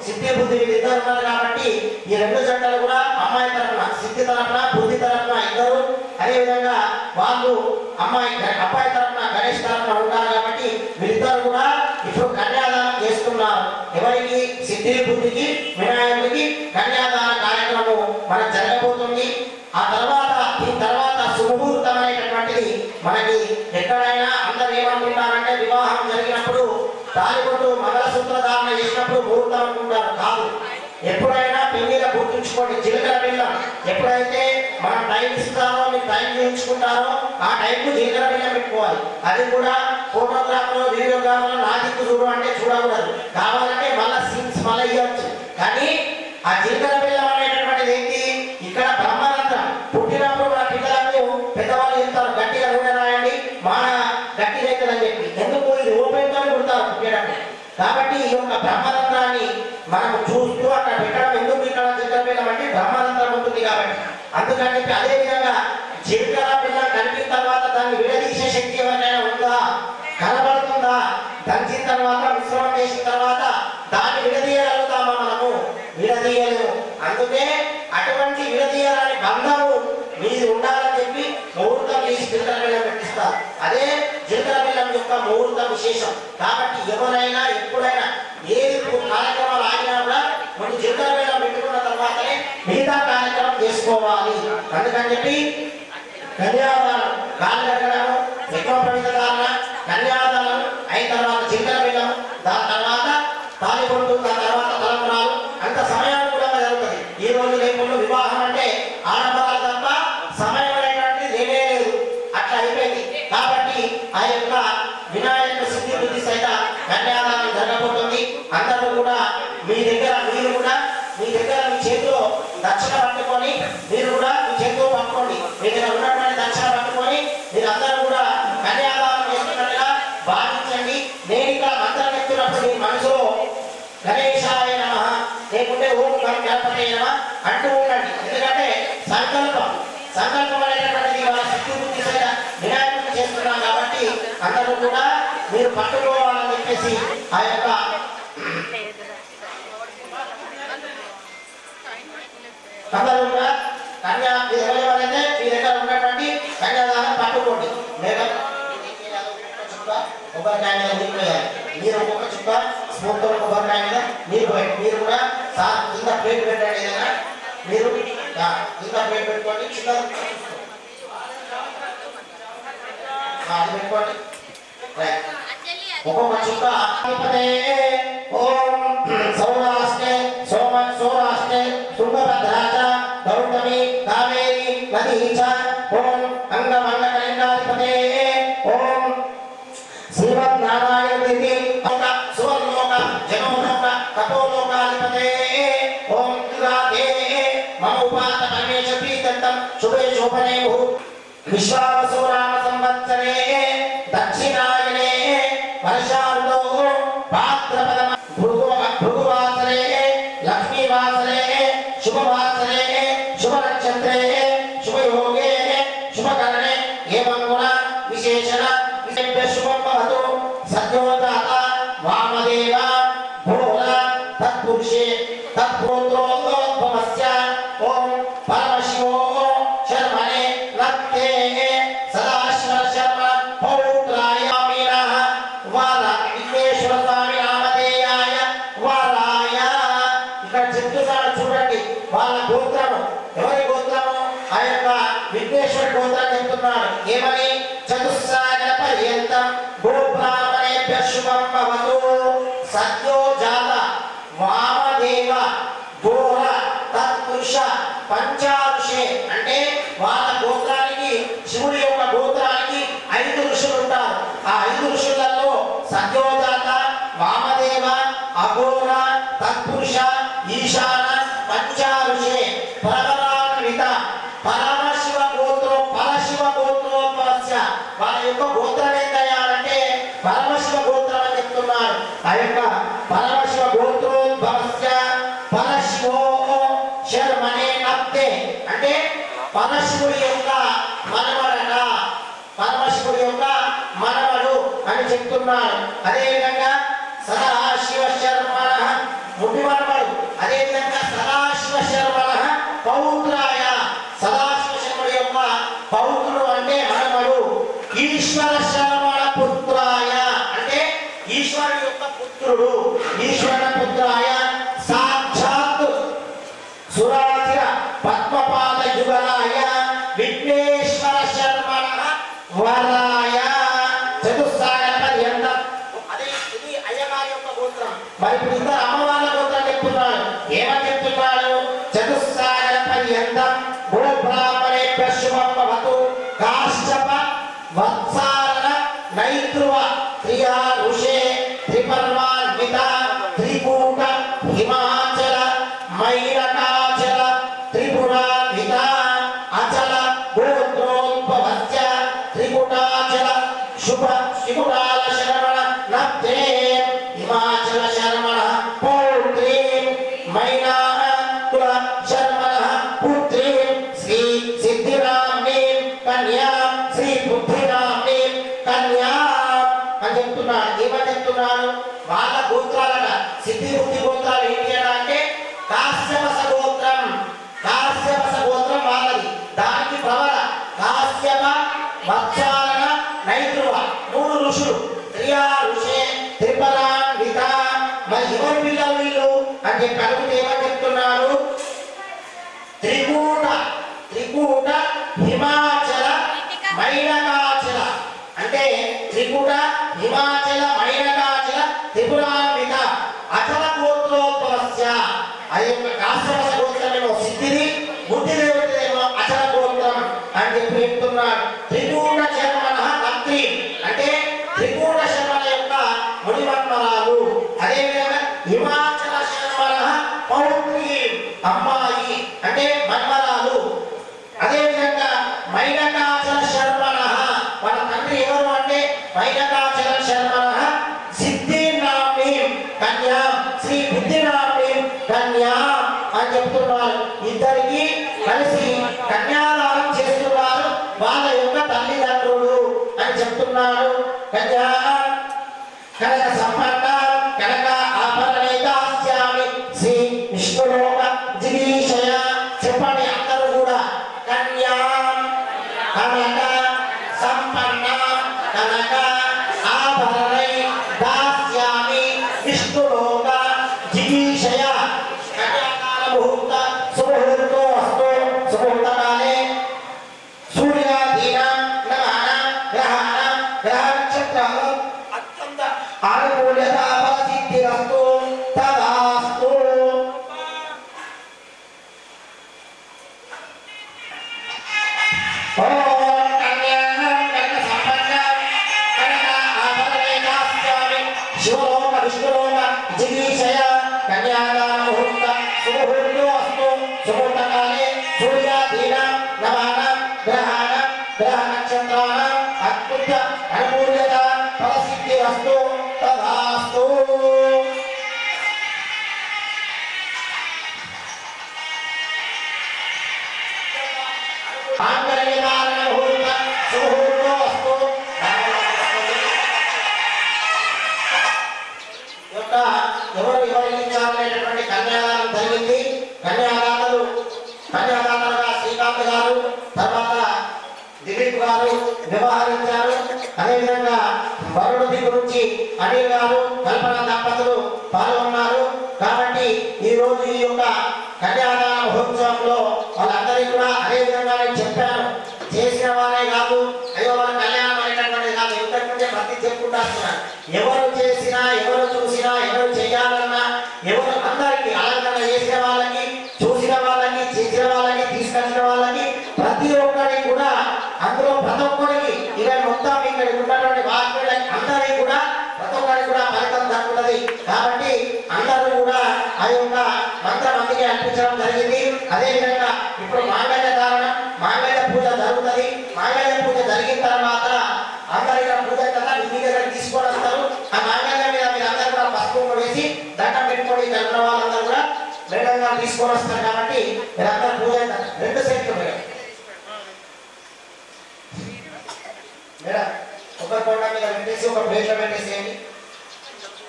సిద్ధి బుద్ధి ఇద్దరు ఉన్నారు కాబట్టి ఈ రెండు జంటలు కూడా అమ్మాయి తరఫున సిద్ధి తరఫున బుద్ధి తరఫున ఇద్దరు, అదేవిధంగా వాళ్ళు అబ్బాయి తరఫున గణేష్ తరఫున ఉంటారు. కాబట్టి వీరిద్దరు కూడా ఇప్పుడు కన్యాదానం చేస్తున్నారు. ఎవరికి? సిద్ధి బుద్ధికి వినాయకుడికి కన్యాదాన కార్యక్రమం మనకు జరగబోతుంది. ఆ తర్వాత దీని తర్వాత సుముహూర్తమైనటువంటిది మనకి ఎక్కడైనా అందరు ఏమనుకుంటారంటే వివాహం జరిగినప్పుడు తాలిబొట్టు మంగళసూత్ర ధారణ చేసినప్పుడు ముహూర్తం అనుకుంటారు. కాదు, ఎప్పుడైనా పెళ్లిగా గుర్తుంచుకోండి, జీలకర్ర బెల్లం ఎప్పుడైతే మనం టైం ఇస్తామో మీరు టైం చేయించుకుంటారో ఆ టైంకు జీలకర్ర బెల్లం పెట్టుకోవాలి. అది కూడా ఫోటోగ్రాఫ్లో వీడియోగ్రాఫ్లో నా దిక్కు చూడు అంటే చూడకూడదు. కావాలంటే మళ్ళీ సీన్స్ మళ్ళీ ఇవ్వచ్చు. కానీ ఆ జీలకర్ర బెల్లం అనేటటువంటిది ఏంటి? ఇక్కడ బ్రహ్మరంధ్రం పుట్టినప్పుడు మన పిల్లలకు పెద్దవాళ్ళు చెప్తారు గట్టిగా నూనె రాయండి మాన గట్టిగా అవుతుందని చెప్పి. ఎందుకు? ఇది ఓపెన్ తో పుడతారు పుట్టేటప్పుడు. కాబట్టి ఈ యొక్క బ్రహ్మరంధ్రాన్ని మనం చూస్తూ అక్కడ పెట్టడం. ఎందుకు ఇక్కడ జీలకర్ర బెల్లం అంటే బ్రహ్మరంధ్రం ఉంటుంది కాబట్టి. అందుకని చెప్పి అదే విధంగా జీలకర్ర బెల్లం కలిపిన తర్వాత దాన్ని విడదీసే శక్తి ఎవరికైనా ఉందా? కనబడుతుందా? దంచిన తర్వాత మిశ్రమం చేసిన తర్వాత దాన్ని విడదీయగలుగుతామా? మనము విడదీయలేము. అందుకే అటువంటి విడదీయరాని బంధము మీది ఉండాలని చెప్పి ముహూర్తం తీసి జీలకర్ర బెల్లం పెట్టిస్తారు. అదే జీలకర్ర బెల్లం యొక్క ముహూర్తం విశేషం. కాబట్టి ఎవరైనా ఎప్పుడైనా ఏది కార్యక్రమాలు ఆగినా కూడా ముందు జీలకర్ర బెల్లం పెట్టుకున్న తర్వాతనే మిగతా కార్యక్రమం చేసుకోవాలి. అందుకని చెప్పి కన్యాదానం కాలు కడగడము, ఎక్కువ ప్రమిదధారణ, కన్యాదానం అయిన తర్వాత జీలకర్ర బెల్లం, దాని తర్వాత తాలిబొట్టు, దాని తర్వాత తలంబరాలు అంత సమయానుకూలంగా జరుగుతుంది. ఈ రోజు రేపుల్లో వివాహం అంటే ఆడంబరాలు తప్ప సమయం అనేటువంటిది లేనే లేదు. అట్లా అయిపోయింది. కాబట్టి ఆ యొక్క వినాయక సిద్ధి బుద్ధి సహిత కన్యాదానం జరగబోతుంది. అందరూ కూడా మీ దగ్గర మీ చేతిలో దక్షిణ పట్టుకొని మీరు కూడా మీ చేతిలో పట్టుకోండి. మీ దగ్గర ఉన్నటువంటి దక్షిణ పట్టుకొని మీరు అందరూ కూడా కన్యాదానం చేస్తున్నట్టుగా భావించండి. నేను ఇక్కడ మంత్రం ఎత్తున్నప్పుడు మీ మనసులో గణేశాయ నమః లేకుంటే ఓం గణపతయే నమః అంటూ ఉండండి. ఎందుకంటే సంకల్పం అనేటటువంటిది వాళ్ళ సిద్ధి బుద్ధి సహిత వినాయకుడిని చేస్తున్నాం కాబట్టి అందరూ కూడా మీరు పట్టుకోవాలని చెప్పేసి ఆ యొక్క అందరూ కూడా కన్యా ఎవరైతే మీ దగ్గర ఉన్నటువంటి కన్యాదానం పట్టుకోండి. లేదా కొబ్బరికాయ మీద నీళ్ళు మీరు ఒక్కొక్క చుక్క స్పూన్తో కొబ్బరికాయ మీద నీళ్ళు పోయండి. మీరు కూడా కింద ప్లేట్ పెట్టండి. ఏదైనా మీరు కింద ప్లేట్ పెట్టుకోండి. చిన్న అది పెట్టుకోండి. ఒక్కొక్క చుక్క ఓం సౌరాష్ట్రే సౌరాష్ట్రే తుంగభద్రాచ గౌతమి కావేరి నదీ చ ఓం అంగమండకలింగాధిపతే ఓం శ్రీమన్నారాయణ దేవి సువర్లోక జనోలోక తపోలోకాధిపతే ఓం దుర్గాదే మమ ఉపాత పరమేశ ప్రీతంతం శుభే శోభనే విశ్వావసురామ సంవత్సరే దక్షిణాయనే వర్షాల్లో భాద్రపద భృగువాసరే లక్ష్మీవాసరే శుభవాసరే శుభనక్షత్రే శుభయోగే శుభకరణే ఏవం గుణ విశేషణ శుభం భవతు. సద్యోజాత వామదేవ భూర తత్పురుషే తత్పుత్రోద్భవస్య ఓం పరమశివో శర్మణే నత్తే సదాశివ శర్మ పౌత్రాయ మీనః వర విఘ్నేశ్వర స్వామి నామధేయాయ వరాయ. ఇక్కడ చెప్తున్నాడు చూడండి వాళ్ళ గోత్రము. ఎవరి గోత్రము? ఆ యొక్క విఘ్నేశ్వర గోత్రం చెప్తున్నాడు. ఏమని? చతుస్సాగర పర్యంతం గోబ్రాహ్మణేభ్య శుభం భవతు. సద్యోజాత వామదేవ ఘోర తత్పురుష పంచారుషే అంటే వాళ్ళ గోత్రానికి శివుడి యొక్క గోత్రానికి 5 ఋషులు ఉంటారు. ఆ 5 ఋషులలో సద్యోజాత వామదేవ అఘోర తత్పురుష ఈశాన పంచారుషే పరమరాన్విత పరమశివ గోత్రోద్భవస్య. వాళ్ళ యొక్క గోత్రం ఏంటంటే పరమశివ గోత్రం అని చెప్తున్నారు. ఆ యొక్క పరమశివ గోత్రోద్భవస్య పరశివో శర్మణే నత్తే అంటే పరశివుడి యొక్క మనవడట, పరమశివుడి యొక్క మనవడు అని చెప్తున్నారు. అదేవిధంగా సదాశివ శర్మణ ముడి మనవడు. అదేవిధంగా సదాశివ శర్మణ పౌత్ర పౌత్రుడు అంటే మనమడు. ఈశ్వర శరవణ పుత్రాయ అంటే ఈశ్వరుడు యొక్క పుత్రుడు. ఈశ్వర పుత్రాయ సాక్షాత్ సురాధిర పద్మపాద యుగలాయ విఘ్నేశ్వర శర్మణ వరాయ చతుస్సాగర పర్యంతం. అదే ఇది అయ్యగారి యొక్క గోత్రం. మరి ఇప్పుడు ఇద్దరు అమ్మవార్ల గోత్రం చెప్తున్నాడు. ఏమని చెప్తున్నాడు? చతుస్సాగర పర్యంతం గురు బ్రాహ్మణేభ్య శుభం భవతు కాశ్యప వత్సారణ నైత్రువ త్రియా ఋషే త్రిపర్వాన్విత త్రికూట హిమాచల మైనకాచల త్రిపురాన్విత అచల గోత్రోద్భవస్య త్రికుటాచల శుభ త్రికుటాల శరవణ నప్తే హిమాచల శరవణ పౌత్రీ మైనా కుల శరవణ పుత్రీ శ్రీ సిద్ధిరామ్ని కన్యా శ్రీ బుద్ధిరామ్ని కన్యా అని చెప్తున్నాడు. ఏమని చెప్తున్నాడు? వాళ్ళ గోత్రాలట సిద్ధి బుద్ధి గోత్రాలు ఏంటి అంటే కాశ్యపస గోత్రం. కాశ్యపస గోత్రం వాళ్ళది. దానికి ప్రవర కాశ్యప వత్సారణ నైత్రువ మూడు ఋషులు. త్రియా ఋషే త్రిపరాన్విత. మరి ఎవరి పిల్లలు వీళ్ళు అని చెప్పి అడిగితే ఏమని చెప్తున్నారు? త్రికూట త్రికూట హిమాచల మైనకాచల అంటే త్రికూట హిమాచల మైనకాచల త్రిపురాన్విత అచల గోత్రోద్భవస్య. ఆ యొక్క కాశ్యపస గోత్రమేమో సిద్ధిది, బుద్ధి దేవతేమో అచల గోత్రం అని చెప్పి చెప్తున్నాడు. త్రికూట శర్మణ అత్రి అంటే త్రికూట శర్మల యొక్క మునిమన్మరాలు. అదేవిధంగా హిమాచల శర్మణ పౌత్రి అమ్మాయి అంటే మన్మరాలు. అదేవిధంగా మైనకాచల శర్మణ వాళ్ళ తండ్రి ఎవరు అంటే మైనకాచల శర్మణ సిద్ధినామ్ని కన్యా శ్రీ బుద్ధినామ్ని కన్యా అని చెప్తున్నారు. ఇద్దరికి కలిసి కన్యాదానం చేస్తున్నారు వాళ్ళ యొక్క తల్లిదండ్రులు అని చెప్తున్నారు. కన్యా కనక సంపన్న కనక ఆభరణే దాస్యామి శ్రీ విష్ణులోక జిగీషయ. చెప్పండి అందరూ కూడా. కన్యా కనక సంపన్న కనక ఆభరణే దాస్యామి విష్ణులోక జిగీషయ. కన్యాకాల ముహూర్త సుముహూర్తో అస్తు. సుముహూర్తకాలే సూర్యాధీన గ్రహణ గ్రహణ గ్రహ నక్షత్రాలు అత్యంత అనుకూలత ఫలసిద్ధిరస్తు తదాస్తు. శివలోక విష్ణులోక జిగీషయ. కన్యాదాన ముహూర్త సుముహూర్తో అస్తు. సుముహూర్తకాలే సూర్యాధీన నవాన గ్రహణ గ్రహ నక్షత్రాణ అత్యుత అనుకూల్యత ఫలసిద్ధిరస్తు తదాస్తు. ఆంగల్యదాన ముహూర్త సుముహూర్తో అస్తు. యొక్క ఎవరు వివరించాలనేటటువంటి కన్యాదానం జరిగింది. కన్యాదాతలుగా శ్రీకాంత్ గారు, తర్వాత దిలీప్ గారు వ్యవహరించారు. అదేవిధంగా వరుణుడి గురించి అనిల్ గారు, కల్పన దంపతులు పాల్గొన్నారు. కాబట్టి ఈ రోజు ఈ యొక్క కన్యాదాన మహోత్సవంలో వాళ్ళందరికీ కూడా అదేవిధంగా నేను చెప్పాను. చేసిన వారే కాదు, అయ్యో వాళ్ళ కళ్యాణం అనేటటువంటిది కాదు. ఎందుకంటే ప్రతి చెప్పుకుంటూ వస్తున్నాను. ఎవరు చేసినా, ఎవరు చూసినా, ఎవరు చేయాలన్నా, ఎవరు అందరికీ అలంకరణ చేసిన వాళ్ళకి, చూసిన వాళ్ళకి, చేసిన వాళ్ళకి, తీసుకొచ్చిన వాళ్ళకి ప్రతి ఒక్కరికి కూడా అందులో ప్రతి ఒక్కరికి ఇక్కడ మొత్తం ఇక్కడ ఉన్నటువంటి వాక్యులకి అందరికీ కూడా ప్రతి ఒక్కరికి కూడా ఫలితం దక్కుతుంది. కాబట్టి అందరూ కూడా ఆ యొక్క మంత్రం అందుకే అర్పించడం జరిగింది. అదేవిధంగా ఇప్పుడు మాంగళ్య ధారణం, మాంగళ్య పూజ జరుగుతుంది. మాంగళ్య పూజ జరిగిన తర్వాత అందరి పూజ కదా మీ దగ్గర తీసుకొని వస్తారు. ఆ మాంగళ్యం మీద మీరు అందరూ కూడా పసుపు వేసి దండం పెట్టుకొని జరుగుతున్న వాళ్ళందరూ కూడా వేగంగా తీసుకొని వస్తారు. కాబట్టి మీరందరూ పూజ 2 సెట్లు మేడం ఒక కొండ మీద పెట్టేసి ఒక ప్లేట్లో పెట్టేసేయండి.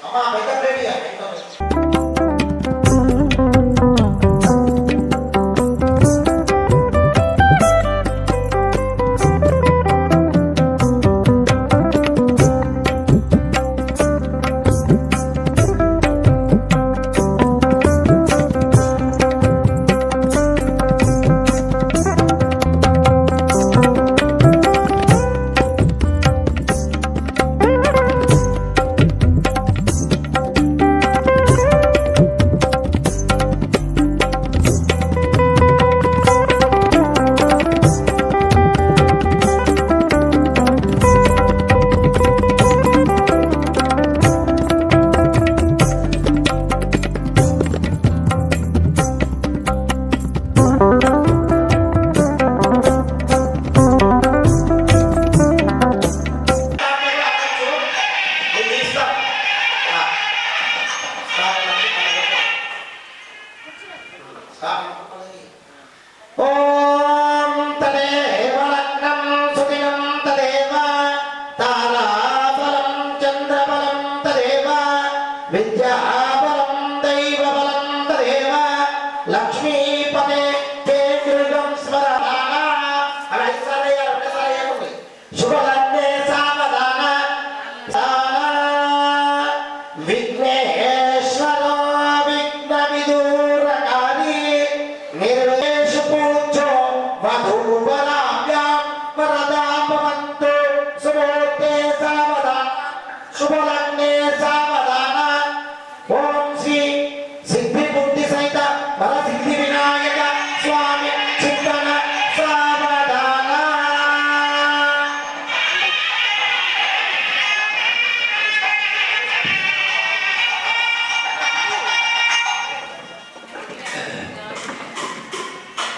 అమ్మా పెద్ద ప్లేట్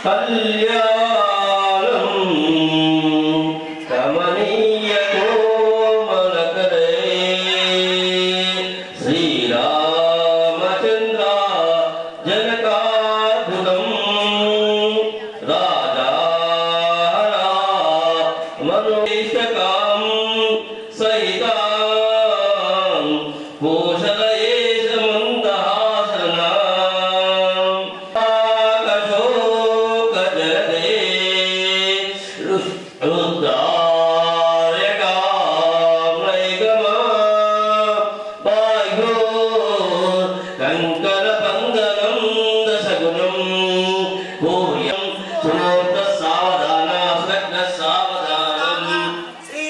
కళ్యాణం కమనీయ కోమలకరే శ్రీరామచంద్ర జనకాద్భుతం రాజా మనోషకాం సహితాం కోశలయేష మందహాసనాం ఆకశోక జలదే రుద్రార్యకాం నైగమా బాహ్యో కంకర బంధనం దశగుణం పూర్యం సునోత సావధాన సురగ్న సావధానం శ్రీ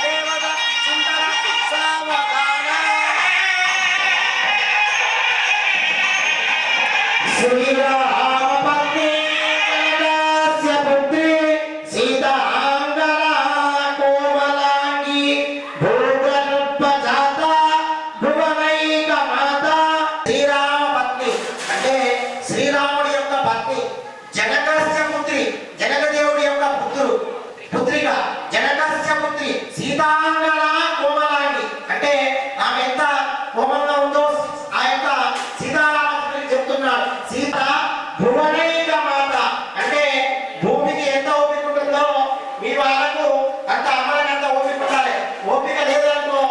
దేవత సుందర సావధాన శ్రీరామపత్ని కనకస్య పుత్రి సీతాంగనా కోమలాంగి భూగర్భజాత భువనైక మాత. శ్రీరామపత్ని అంటే శ్రీరాముడి యొక్క పత్ని, జనకస్య పుత్రి జనకదేవుడి యొక్క పుత్రిక జనకస్య పుత్రి సీతాంగనా కోమలాంగి అంటే ఆమె ఎంత కోమంగా ఉందో ఆ యొక్క సీతారామచంద్రుడికి చెప్తున్నాడు. సీత భువనైక మాత అంటే భూమికి ఎంత ఓపిక ఉంటుందో మీ వాళ్ళకు అంత అమ్మలకి అంత ఓపిక ఉండాలి. ఓపిక లేదనుకో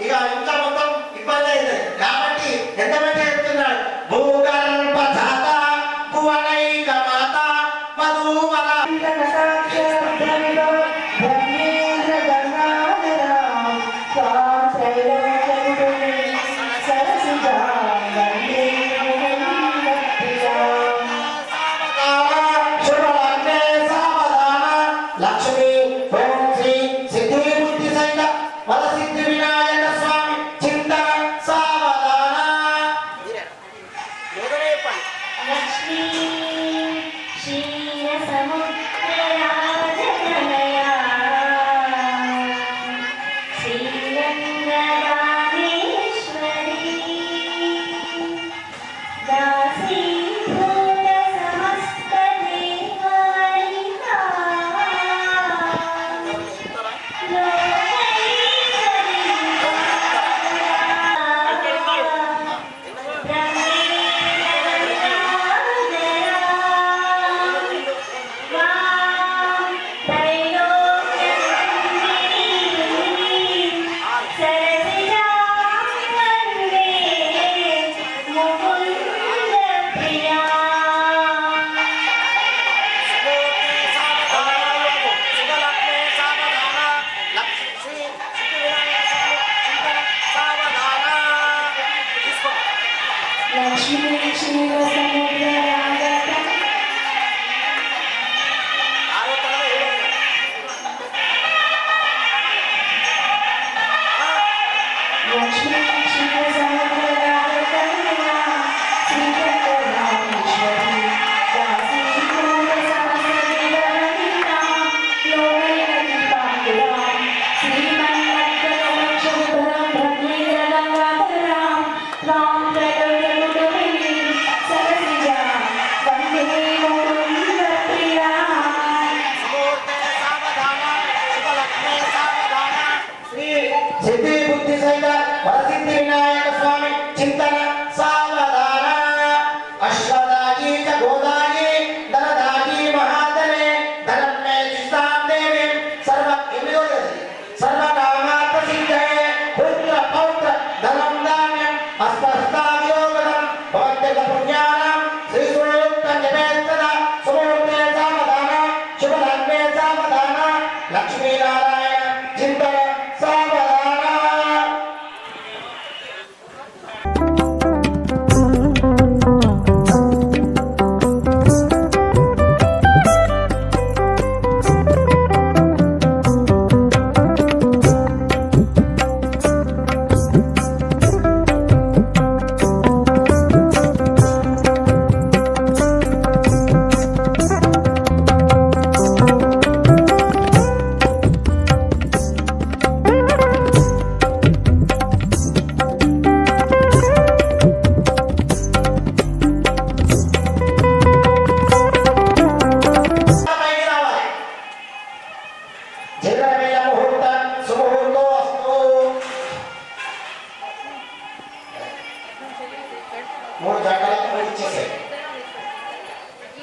ఇక ఇంత మొత్తం ఇబ్బంది అవుతుంది. కాబట్టి ఎంత మంచిగా చెప్తున్నాడు. భూగర్భ జాత భువనైక మాత మధువన శుభలగ్నే సావధాన లక్ష్మీ ఓం శ్రీ సిద్ధి బుద్ధి సైత వర సిద్ధి వినాయక స్వామి చింతన సావధాన. లక్ష్మీ క్షీరసముద్రరాజతనయా శ్రీరంగరాజేశ్వరీ దాసీభూత సమస్త దేవాలికా లోకైశ్వరీ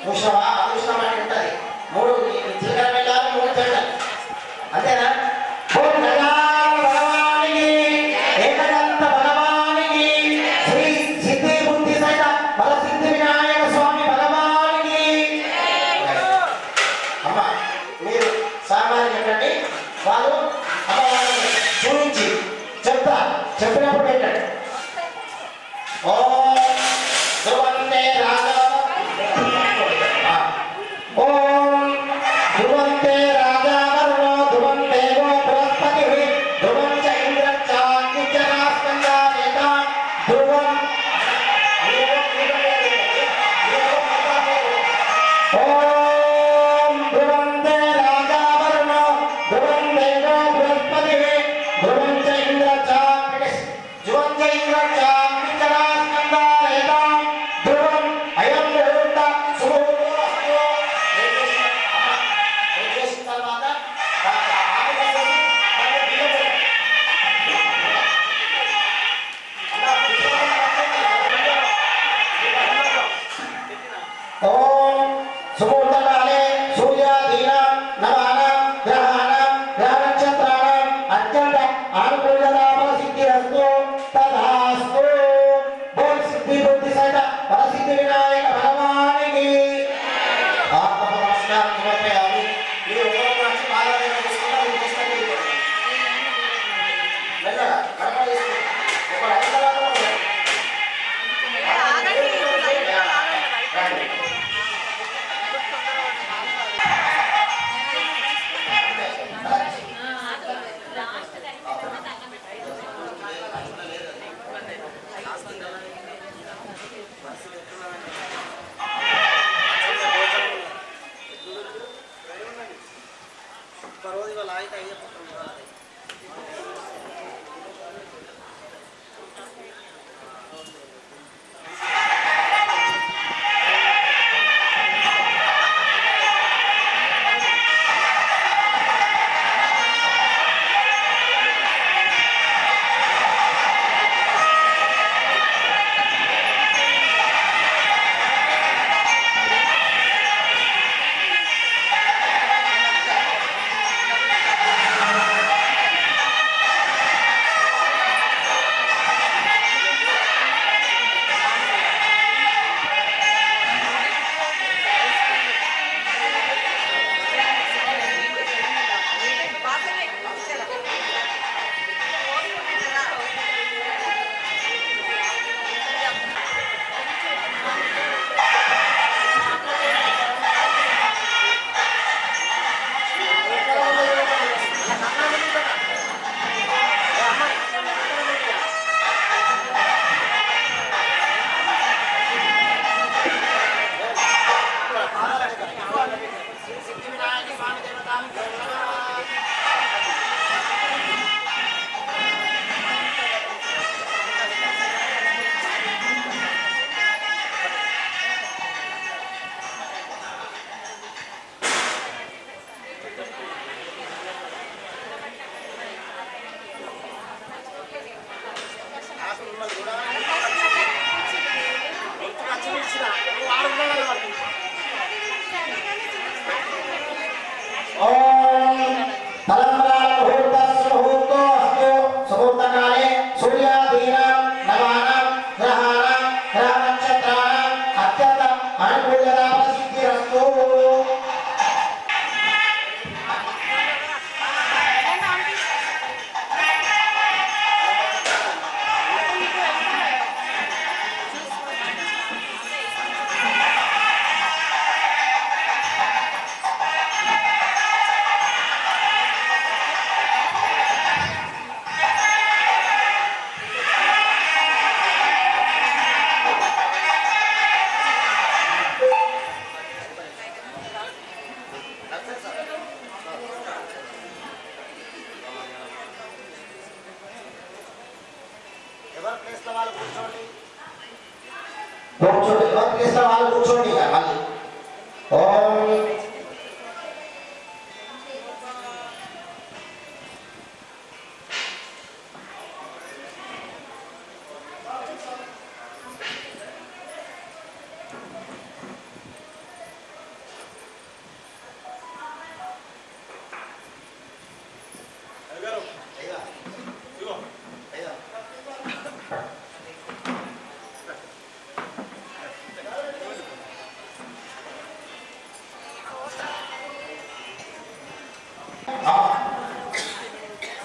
చూసావా అదృష్టం అని ఉంటుంది. 3 చిలకల వెళ్ళాలి 3 చెట్టు అంతేనా? ఓం గజానన భగవానికి ఏకదంత భగవానికి శ్రీ సిద్ధి బుద్ధి సహిత బలసిద్ధి వినాయక స్వామి భగవానికి. అమ్మ మీరు సామాన్య చెప్పండి, వాళ్ళు అమ్మవారిని చూపించి చెప్తా, చెప్పినప్పుడు పెట్టండి. ఓం ధ్రువంతే రాజా ఓం ధ్రువంతే రాజా వరుణో ధ్రువంతే గో బృహస్పతిః ధ్రువం చ ఇంద్రశ్చాగ్నిశ్చరాస్కందాయేత ధ్రువం ఓం ధ్రువంతే రాజా వరుణో ధ్రువంతే గో బృహస్పతిః ధ్రువం చ ఇంద్రశ్చాగ్నిశ్చరాస్కందాయేత ధ్రువం అయం ముహూర్త శుభముహూర్తో చేసిన తర్వాత ఓం సుముహూర్తకాలే సూర్యాదీనాం నవానాం గ్రహాణాం గ్రహ నక్షత్రాణాం అత్యంత అనుకూలతా ఫలసిద్ధిరస్తు తథాస్తు. బోల్ సిద్ధి బుద్ధి సహిత ఫలసిద్ధి వినాయక భగవానికి ఆత్మనమస్కారం సమర్పయామి. మీరు ఒకరికి వచ్చి బాగా తీసుకుంటారు, మీరు తీసుకొని వెళ్ళిపోండి. మెల్లగా గడప తీసుకుంటారు. ఒక 5 తర్వాత రండి.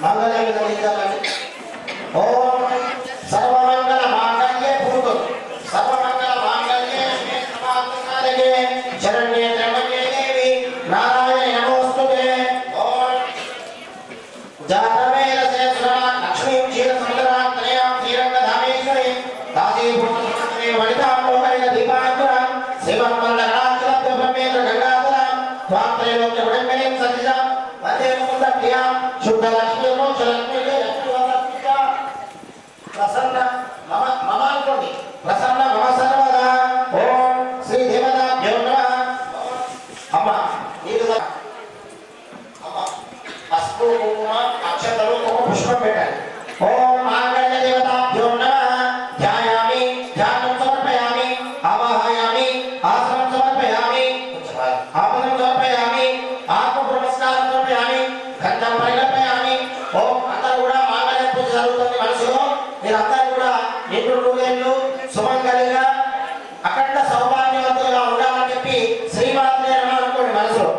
మంగళం ధరించాలని. ఓం సర్వమంగళ మాంగళ్యే భూతు సర్వమంగళ మాంగళ్యే శ్రీ సమాగమే శరణ్యే త్ర్యంబకే దేవి నారాయణి నమోస్తుతే. ఓం జాతవేద శేషరా లక్ష్మీం క్షీర సముద్రాం త్రయాం శ్రీరంగధామేశ్వరి దాసీభూత సమన్వే వనితాం లోకైన దీపాంకురాం శ్రీమన్మందరాచలభ్య బ్రహ్మేంద్ర గంగాధరాం త్వాం త్రైలోక్య గుణమేం సతిజాం వందే ముకుంద ప్రియాం శుద్ధ లక్ష్మీ మోక్షలక్ష్మీ లక్ష్మీ ప్రసన్న మమ మమ అనుకోండి ప్రసన్న మమ సర్వదా. ఓం శ్రీ దేవతాభ్యో నమః. అమ్మ నీరు అమ్మ పసుపు కుంకుమ అక్షతలు ఒక పుష్పం పెట్టండి. ఓం మాంగళ్య దేవతాభ్యో నమః. ధ్యాయామి ధ్యానం సమర్పయామి ఆవాహయామి ఆసనం సమర్పయామి ఆపదం సమర్పయామి ఆత్మ నమస్కారం సమర్పయామి గంధం పరిగణపయామి. ఓం అందరూ కూడా మాంగళ్య పూజ జరుగుతుంది మనసులో. మీరందరూ కూడా నిండు నూరేళ్ళు సుమంగళిగా అఖండ సౌభాగ్యవంతులుగా ఉండాలని చెప్పి శ్రీమాత్రే నమః అనుకోండి మనసులో.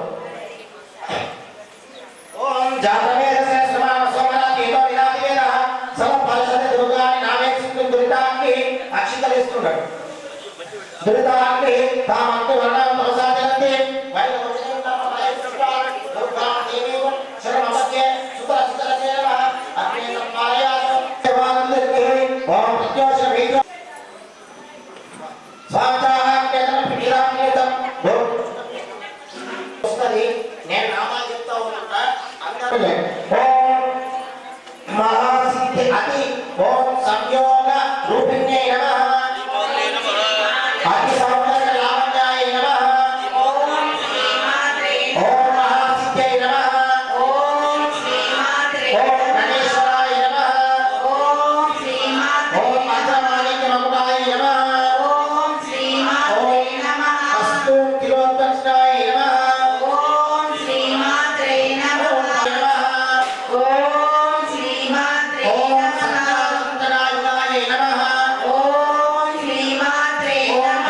ఓం జాతవేద శ్రమాన సోమనాథి ఏదో వినాది వేద సమపరిషద దుర్గాని నామేక్షించు దురితాన్ని అక్షితలిస్తున్నాడు. దురితాన్ని తామంతు వర్ణం ప్రసాదనంతే వైల వచనంతమ వయస్సుగా దుర్గా దేవి శరణమధ్యే సుతర సుతర సేవ అగ్నేయం మాయాసం దేవానందకి. ఓం ప్రత్యోష వీర స్వాచాహ్యతన పిరామితం వస్తది. నేను నామాలు చెప్తా ఉన్నా అందరూ. ఓం మహాసిద్ధి అతి ఓం సంయోగ రూపిణ్యై నమః. అతి సౌందర్య లావణ్యాయ నమః. ఓం మహాసిద్ధ్యై నమః. ఓం గణేశ్వరాయ నమః. ఓం మంత్రమాణిక్య మకుటాయ నమః. ఓం అస్తు కిలోత్పక్షాయ నమః. ఓం నమః. ఓం సంతానసుందరాయుధాయ నమః. ఓం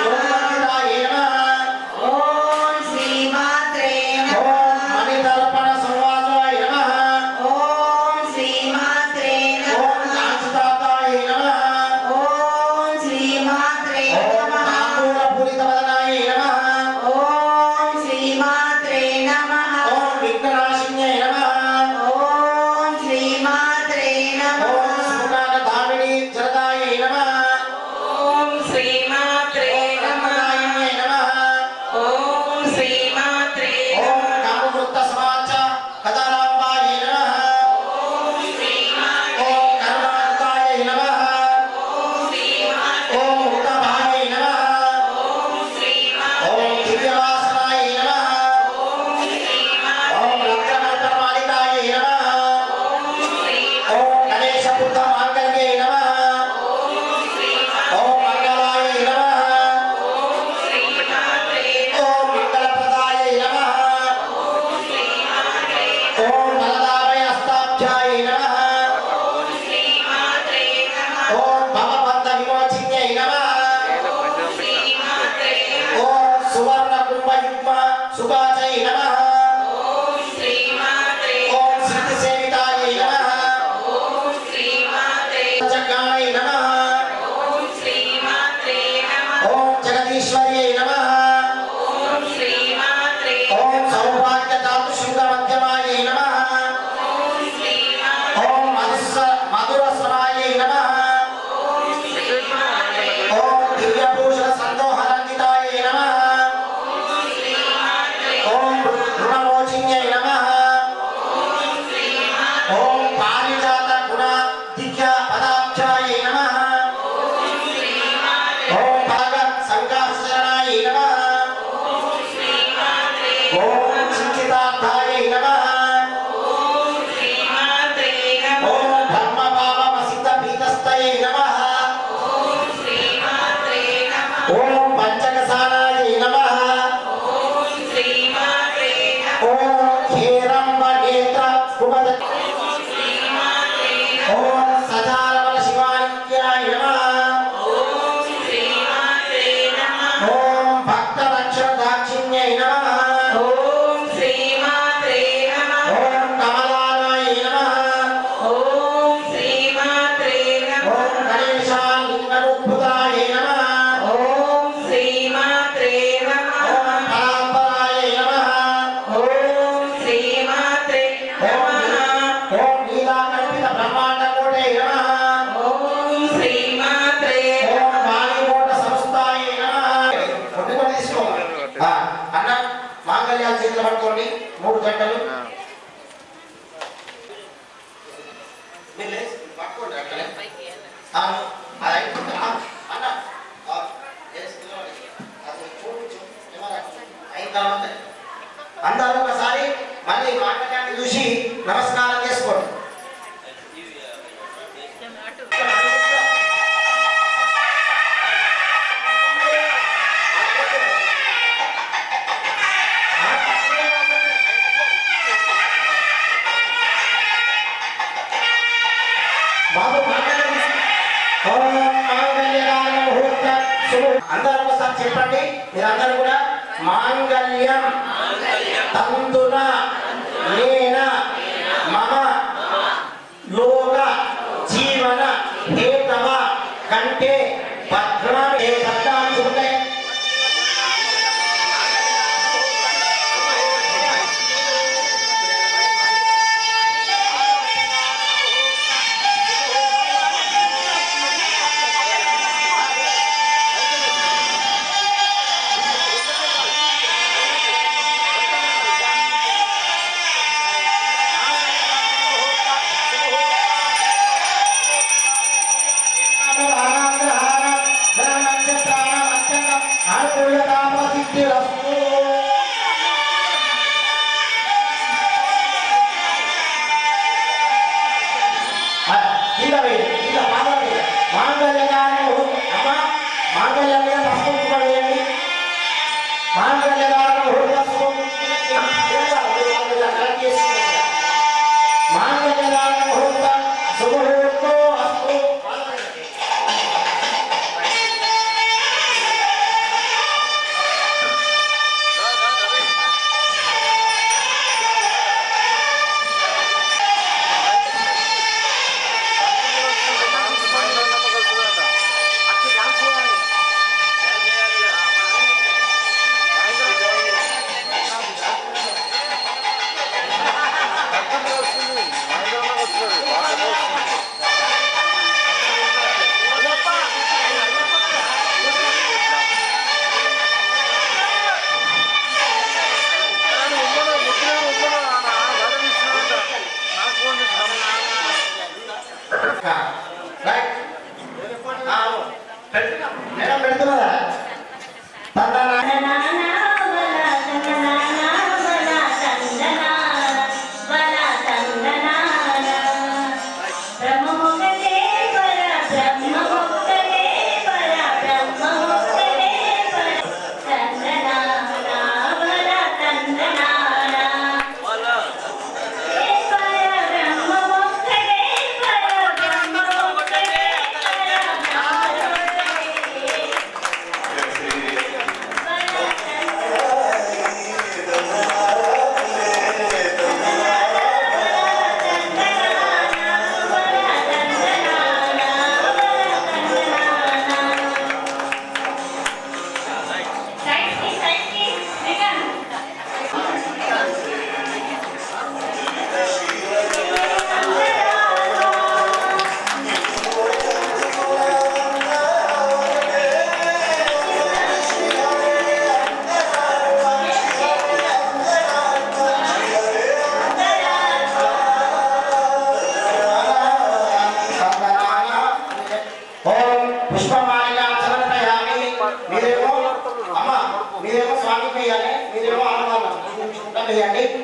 యోగమంతాయ నమః. ఓం మణిదర్పణ సంవాసాయ నమః. ఓం కాంచితాతాయ నమః. ఓం తాంబూలపూరితవదనాయ నమః. ఓం విఘ్ననాశిన్యై నమః. ఓం సుముఖానధామిని జరదాయ నమః. ఓం రత్నదాయిన్యై నమః. ఓం కామవృత్త సమాచ కదరాంబాయ నమః. ఓం కరుణాంతాయ నమః. ఓం ఉత్తమాయ నమః. ఓం దివ్యవాసనాయ నమః. ఓం రత్నమంత్రమాలికాయ నమః. ఓం గణేశ బుద్ధ మాంగళ్యై నమః. ఓం మంగళాయ నమః. ఓం మంగళప్రదాయ నమః. ఓం బలదామయ హస్తాభ్యాయ నమః. ఓం భవబంధ విమోచిన్యై నమః. ఓం సువర్ణ కుంభయుగ్మ సుగాచై నమః. ఓం సిద్ధి సేవితాయ నమః. జగాయ నమః. ఓం జగదీశ్వర్యై నమః. ఓం సౌభాగ్య ధాతు శృంగ మధ్యమాయై నమః. ఓం మధుర స్వరాయై నమః. ఓం దివ్యభూషణ సందోహరంజితాయై నమః. ఓం రుణమోచిన్యై నమః. ఓం పారిజాత గుణ దివ్య పదాబ్జాయై నమః. ఓం భాగ సంఘాశరణాయై నమః. ఓం చింతితార్థాయై నమః. ఓం బ్రహ్మభావమసిద్ధ పీతస్థయై నమః. ఓం పంచకసానాయై నమః. ఓం హేరంబ నేత్ర కుమద. ఓం సదారమణ శివానిత్యాయ నమః. ఓం భక్త రక్షణ దాక్షిణ్యై నమః. ఓం కమలానాయ నమః. అన్న మాంగళ్యాలు చేతులు పట్టుకోండి 3 గంటలు మీరు లేచి పట్టుకోండి అట్లనే. అది అయిపోతుంది అన్న అయిన తర్వాత అందరూ ఒకసారి మళ్ళీ మాంగళ్యాన్ని చూసి నమస్కారం చేసుకోండి. అందరూ ఒకసారి చెప్పండి. మీరందరూ కూడా మాంగళ్యం తంతున నేన మమ లోక జీవన హేతవ కంటే భద్రాన్ని శుభకై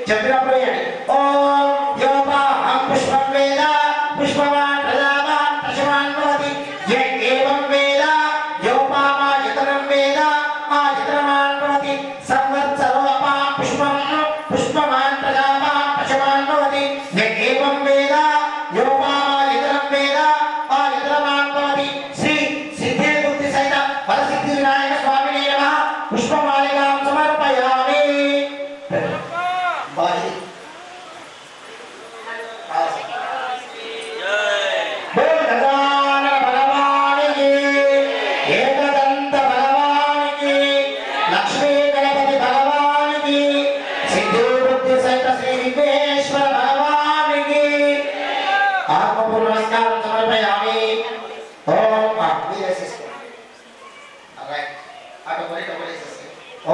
చెప్పినప్పుడు ఓం యోపాహం పుష్పం వేద పుష్పవాన్ ప్రజావాన్ పశువాన్ భవతి ఏవం వేద యోపామాయతనం వేద ఆయతనవాన్ భవతి సంవత్సరోపా పుష్పం పుష్పవాన్ ప్రజావాన్ పశువాన్ భవతి ఏవం వేద యోపామాయతనం వేద ఆయతనవాన్ భవతి శ్రీ సిద్ధి బుద్ధి సహిత వరసిద్ధి వినాయక స్వామినే నమః పుష్పమాలికాం సమర్పయామి.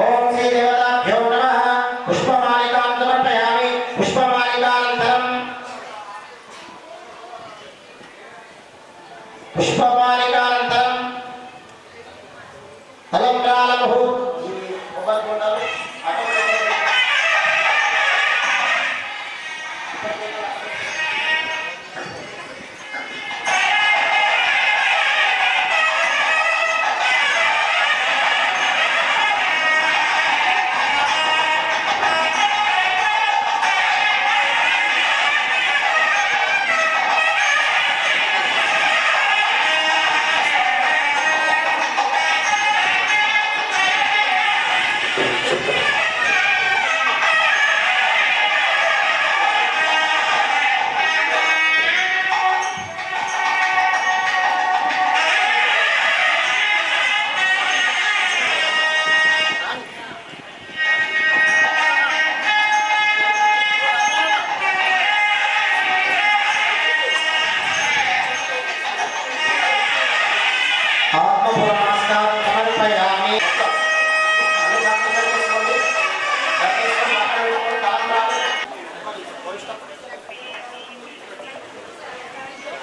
ఓం ఓం శ్రీ దేవతాభ్యో నమః పుష్పమాలికాం సమర్పయామి పుష్పమాలికానంతరం అలంకార ముహూర్తం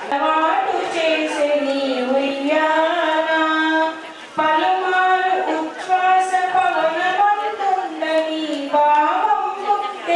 అలవాటు చేసే నీ ఉయ్యాల పలుమారు ఉచ్ఛ్వాస పవనమంటుండని భావం గుర్తె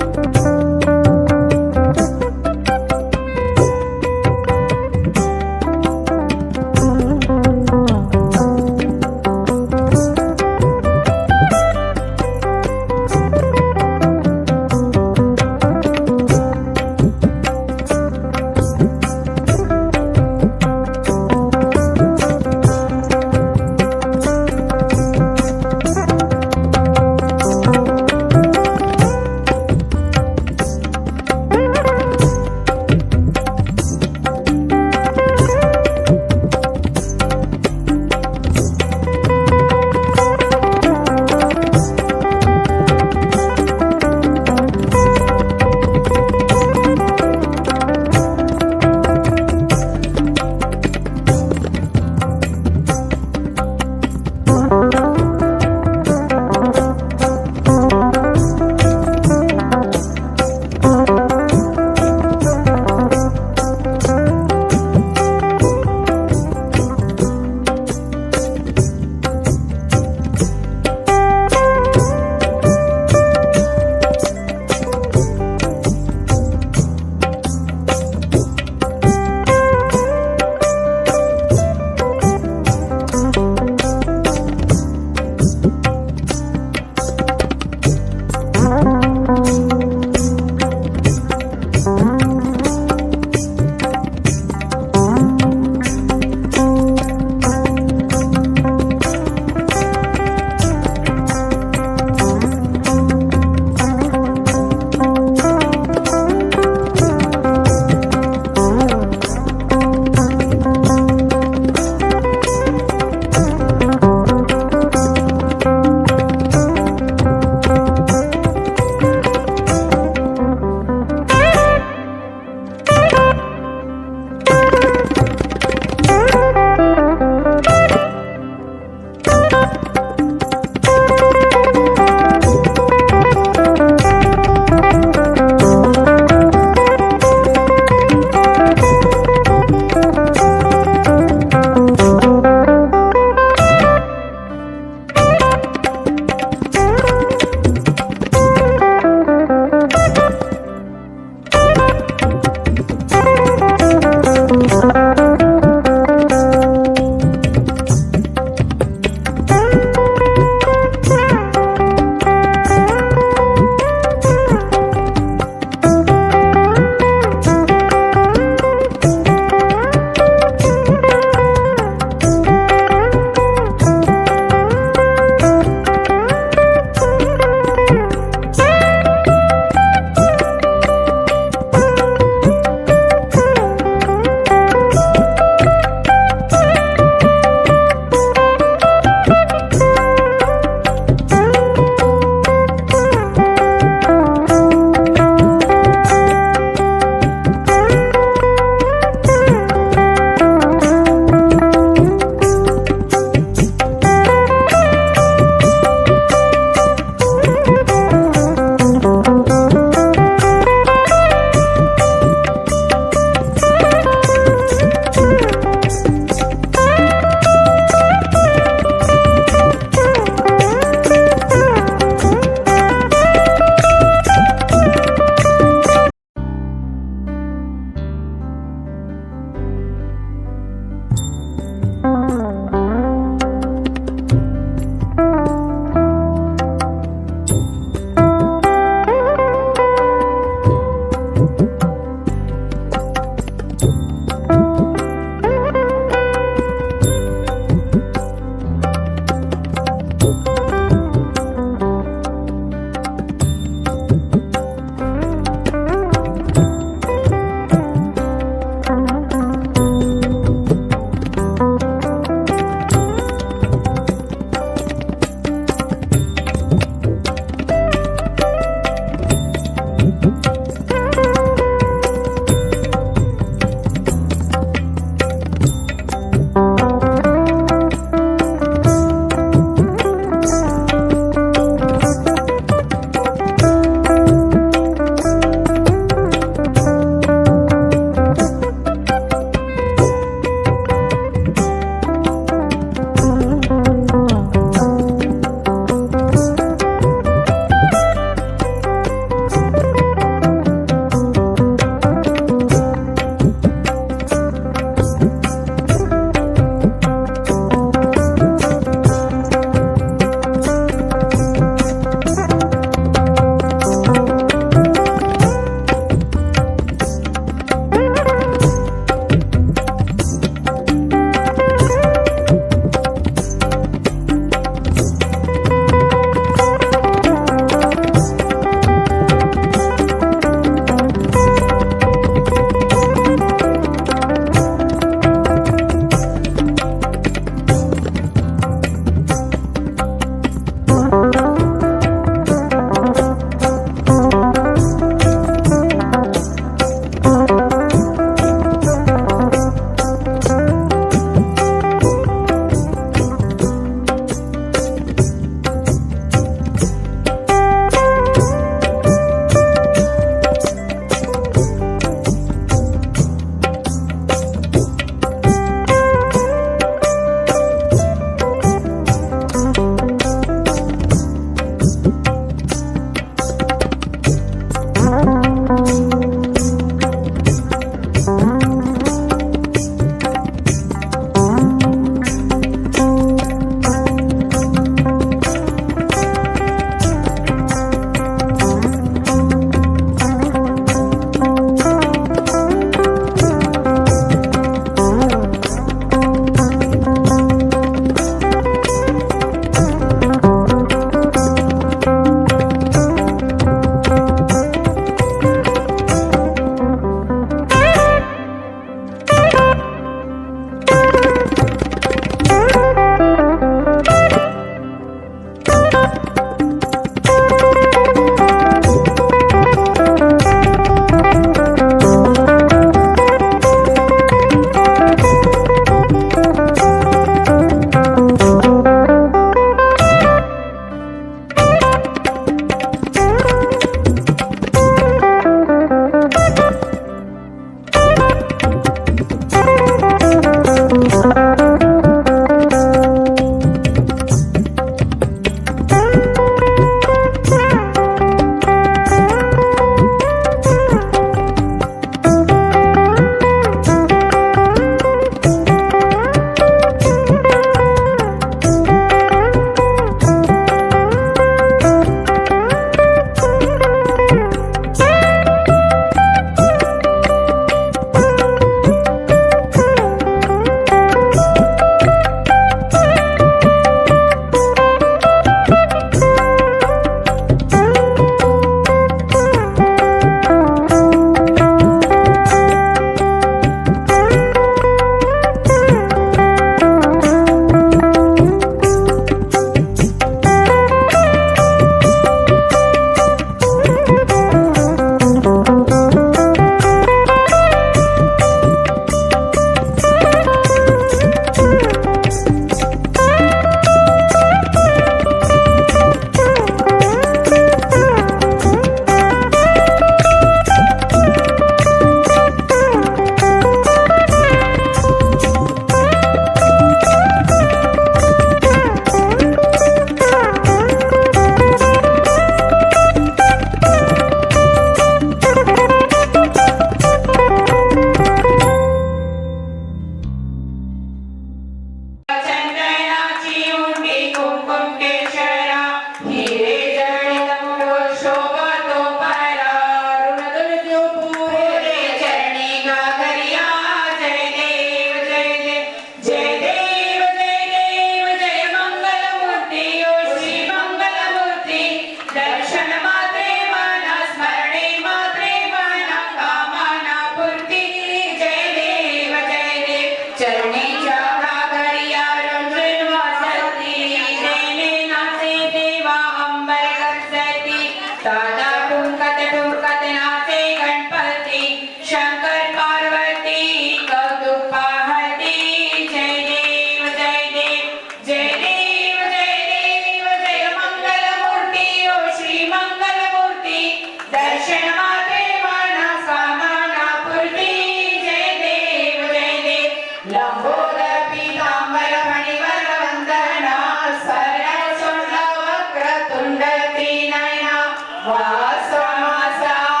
वासमासावकाले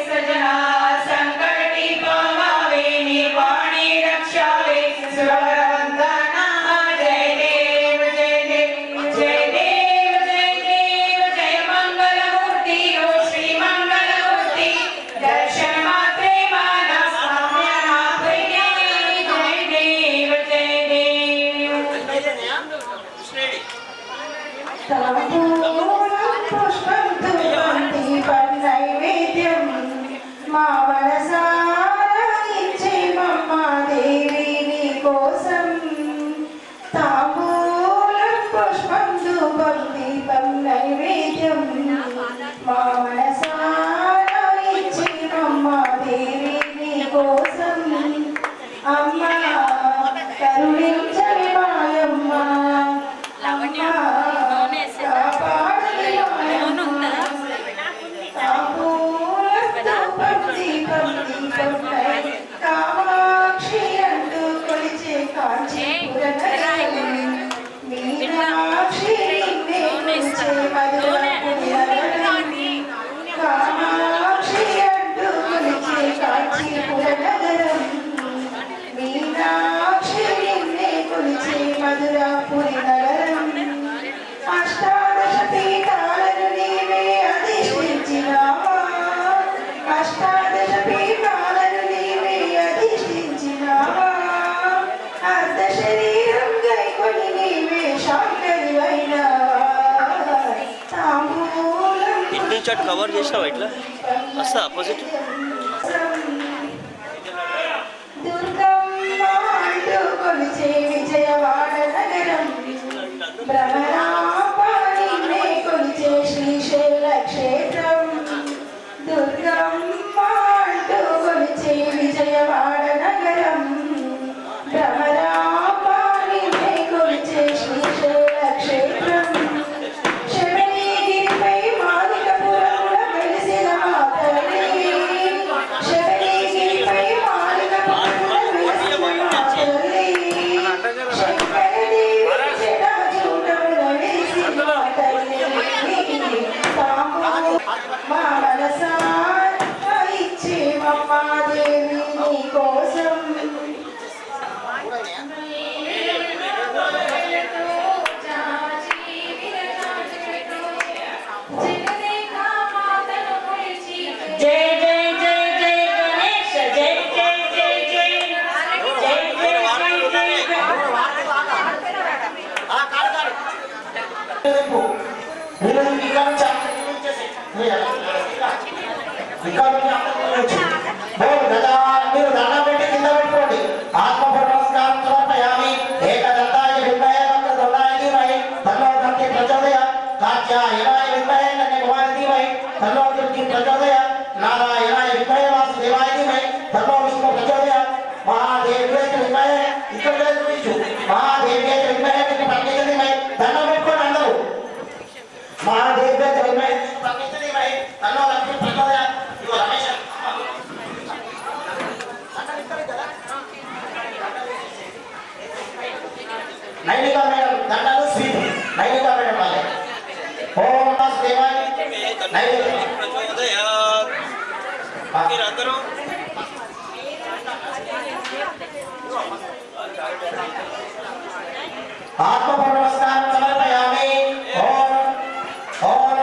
सजना संकटी पमावेनी वाणी रक्षावे सुरवंदना जय देव जय देव जय देव जय देव जय मंगलमूर्ति ओ श्री मंगलमूर्ति दर्शन मात्रे माना साम्यना प्रिय जय देव जय देव నైవేద్యం మా మనసారాయించే మమ్మాదేవి నీ కోసం తాంబూలం పుష్పం ధూపం దీపం నైవేద్యం మా మనసారాయించే మమ్మాదేవి నీ కోసం అమ్మా కరుణించని మాయమ్మ కామాక్షి అంటూ కొలిచే కాంచీపురం మీనాక్షి నిన్నే కొలిచే కామాక్షి అంటూ కొలిచే కాంచీపురం నగరం మీనాక్షి నిన్నే కొలిచే మధురాపురి నగరం అష్టాదశ పీఠాలను నీవే అధిష్ఠించినావా అష్టాదశ పీఠాలను నీవే అధిష్ఠించినావా అర్ధ శరీరం గైకొని నీవే శాంకరివైనావా తాంబూలం ఇటు నుంచి అటు కవర్ చేసినావా ఇట్లా వస్తా ఆపోజిట్ దుర్గమ్మ అంటూ కొలిచే విజయవాడ నగరం భ్రమరాపాణినే కొలిచే శ్రీశైల క్షేత్రం దుర్గమ్మ అంటూ కొలిచే విజయవాడ నగరం భ్రమరాపాణినే కొలిచే శ్రీశైల క్షేత్రం శబరిగిరిపై మాలికపురముల వెలిసిన మా తల్లి శబరిగిరిపై మాలికపురముల వెలిసిన మా తల్లి శంకరదేవి జటాజూటముల వెలిసిన మా తల్లి తాము మా మనసారా ఇచ్చే మమ్మాదేవి నీ కోసం జై జై జై జై గణేష జై జై జై జై జై జై జై మీరు దండం పెట్టి కింద పెట్టుకోండి ఆత్మ నమస్కారం సమర్పయామి ఏకదంతాయ విద్మహే వక్రతుండాయ ధీమహి తన్నో దంతి ప్రచోదయాత్ కాత్యాయనాయ విద్మహే కన్యకుమారి ధీమహి తన్నో దుర్గి ప్రచోదయాత్ నారాయణాయ విద్మహే వాసుదేవాయ ధీమహి తన్నో విష్ణు ప్రచోదయాత్ మహాదేవ్యే విద్మహే ఇక్కడ చూపించు మహాదేవ్యే విద్మహే పన్నీక ధీమహి దండం పెట్టుకోండి అందరూ మహాదేవ్యే విద్మహే పన్నీక ధీమహి తన్నో లక్ష్మీ ప్రచోదయాత్ ఇగో రమేష్ నైనిక మేడం దండాలు స్వీట్ నైనిక మేడం వాళ్ళే ఓం వాసుదేవాయ నైనిక మీరందరూ ఆత్మ నమస్కారం సమర్పయామి ఓం ఓం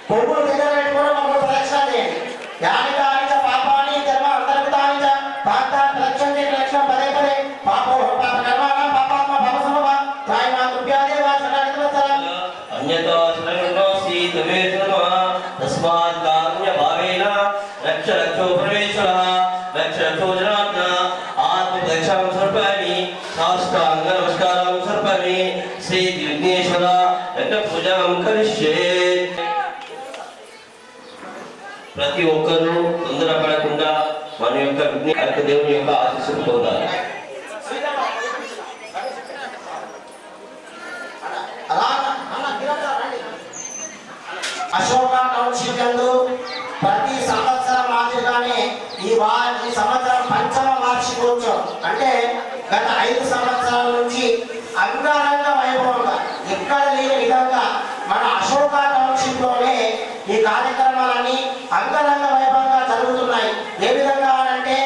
కొవ్వులు దగ్గర పెట్టుకోవడం ఒక ప్రదక్షిణ చేయండి యాని కాని పాపాని ధర్మ అంతర్గతాని పాపాన్ని ప్రదక్షిణ చేయండి ప్రదక్షిణ పదే పదే పాపో పాప కర్మాణ పాపాత్మ పాప సమవ త్రాయమా కృప్యాదే వా శరణాగతవత్సల అన్యతో శరణోసి తుమే శరణః తస్మాత్ కారుణ్య భావేన రక్ష రక్షో పరమేశ్వరః రక్ష రక్షో జనార్దన ఆత్మ రక్షాం సమర్పయామి సాష్టాంగ నమస్కారం సమర్పయామి శ్రీ విఘ్నేశ్వర రక్ష పూజాం కరిష్యే ప్రతి ఒక్కరూ తొందరపడకుండా మన యొక్క విఘ్నేశ్వర దేవుని యొక్క ఆశీస్సులు పొందాలి అశోక టౌన్షిప్ యందు ప్రతి సంవత్సరం మాదిరిగానే ఈ సంవత్సరం పంచమ వార్షికోత్సవం అంటే గత 5 సంవత్సరాల నుంచి అంగరంగ వైభవంగా ఎక్కడ లేని విధంగా మన అశోక టౌన్షిప్ లోనే ఈ కార్యక్రమాలన్నీ అంగరంగ వైభవంగా జరుగుతున్నాయి. ఏ విధంగా అంటే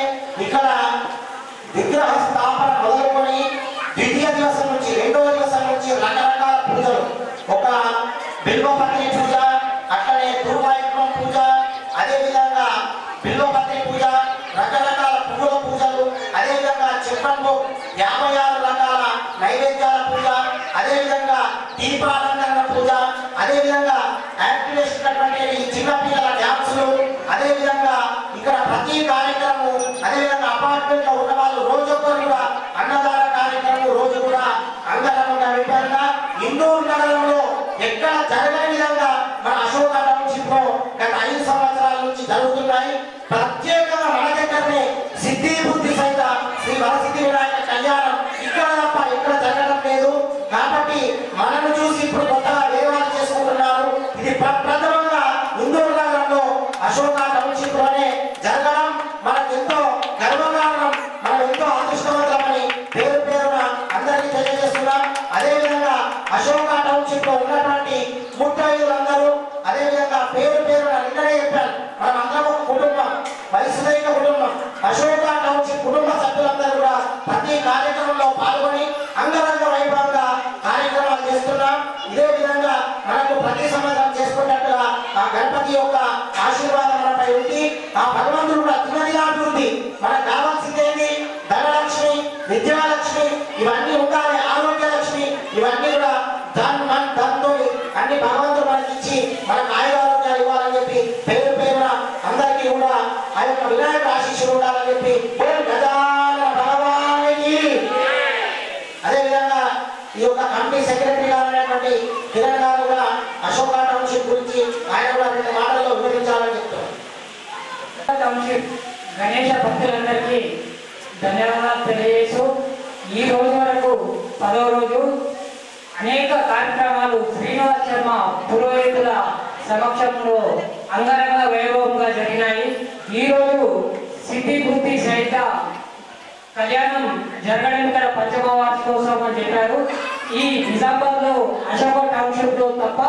ఇక్కడ విగ్రహ స్థాపన మొదలుకొని ద్వితీయ దివసం నుంచి రెండవ దివసం నుంచి రకరకాల పూజలు, ఒక బిల్వపత్రి పూజ, అట్లనే దుర్వాయుత్వం పూజ, అదేవిధంగా బిల్వపత్రి పూజ, రకరకాల పువ్వుల పూజలు, అదేవిధంగా చెప్పండు 56 రకాల నైవేద్యాల పూజ, అదేవిధంగా దీపాలంకరణ పూజ, అదేవిధంగా యాక్టివేషన్ ఈ చిన్నపిల్లల డ్యాన్సులు, అదేవిధంగా ఇక్కడ ప్రతి కార్యక్రమం, అదేవిధంగా అపార్ట్మెంట్ లో ఉన్న వాళ్ళు రోజొక్కరు కూడా అన్నదాన కార్యక్రమం రోజు కూడా అంగరంగ వైభవంగా ఇందూరు నగరంలో ఎక్కడ జరగని విధంగా మన అశోక టౌన్షిప్ లో గత 5 సంవత్సరాల నుంచి జరుగుతున్నాయి. ప్రత్యేకంగా మన దగ్గరనే సిద్ధి బుద్ధి సహిత శ్రీ వరసిద్ధి వినాయక కళ్యాణం ఇక్కడ తప్ప ఎక్కడ జరగడం లేదు. కాబట్టి మనను చూసి ఇప్పుడు కొత్తగా వేరేవాళ్ళు చేసుకుంటున్నారు. ఇది ప్రప్రథమంగా ఇందూరు నగరంలో అశోక టౌన్షిప్ లోనే జరగడం మనకు ఎంతో గర్వకారణం, మనం ఎంతో అదృష్టవంతమని పేరు పేరున అందరికీ తెలియజేస్తున్నాం. అదేవిధంగా అశోక టౌన్షిప్ లో ఉన్నటువంటి ముత్తైదులందరూ, అదేవిధంగా పేరు పేరున నిన్ననే చెప్పాను, మనం అందరం ఒక కుటుంబం, వయసుదైన కుటుంబం. అశోక టౌన్షిప్ కుటుంబ సభ్యులందరూ కూడా ప్రతి కార్యక్రమంలో పాల్గొని అంగరంగ వైభవంగా కార్యక్రమాలు చేస్తున్నాం. ఇదే విధంగా మనకు ప్రతి సంవత్సరం చేసుకున్నట్టుగా ఆ గణపతి యొక్క ఆశీర్వాదం మనపై ఉంది. ఆ భగవంతుడు కూడా దినదినాభివృద్ధి, మనకు కావాల్సిందేంటి? ధనలక్ష్మి, విద్యాలక్ష్మి ఇవన్నీ ఉండాలి, ఆరోగ్య లక్ష్మి ఇవన్నీ కూడా ధన్తో అన్ని భగవంతుడు మనకి ఇచ్చి మనకు ఆయురారోగ్యాలు ఇవ్వాలని చెప్పి పేరు పేరున అందరికీ కూడా ఆ యొక్క వినాయక ఆశీస్సులు ఉండాలని చెప్పి గజానన భగవానికి. అదేవిధంగా ఈ యొక్క కమిటీ సెక్రటరీ గారు అనేటువంటి కిరణ్ గారు కూడా అశోక టౌన్షిప్ గురించి ఆయన కూడా 2 మాటల్లో వివరించాలని చెప్తారు. టౌన్షిప్ గణేష భక్తులందరికీ ధన్యవాదాలు తెలియజేస్తూ, ఈ రోజు వరకు 10వ రోజు అనేక కార్యక్రమాలు శ్రీనివాస్ శర్మ పురోహితుల సమక్షంలో అంగరంగ వైభవంగా జరిగినాయి. ఈరోజు సిద్ధి బుద్ధి సహిత కళ్యాణం జరగడానికి గల 5వ వార్షికోత్సవం అని చెప్పారు. ఈ నిజామాబాద్ లో అశోక టౌన్షిప్ లో తప్ప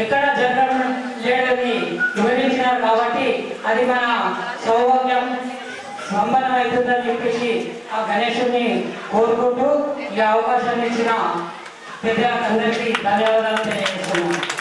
ఎక్కడ జరగడం లేదని వివరించినారు. కాబట్టి అది మన సౌభాగ్యం సంబరం అవుతుందని చెప్పేసి ఆ గణేశుని కోరుకుంటూ ఈ అవకాశాన్ని ఇచ్చిన పెద్దలందరికీ ధన్యవాదాలు తెలియజేస్తున్నాను.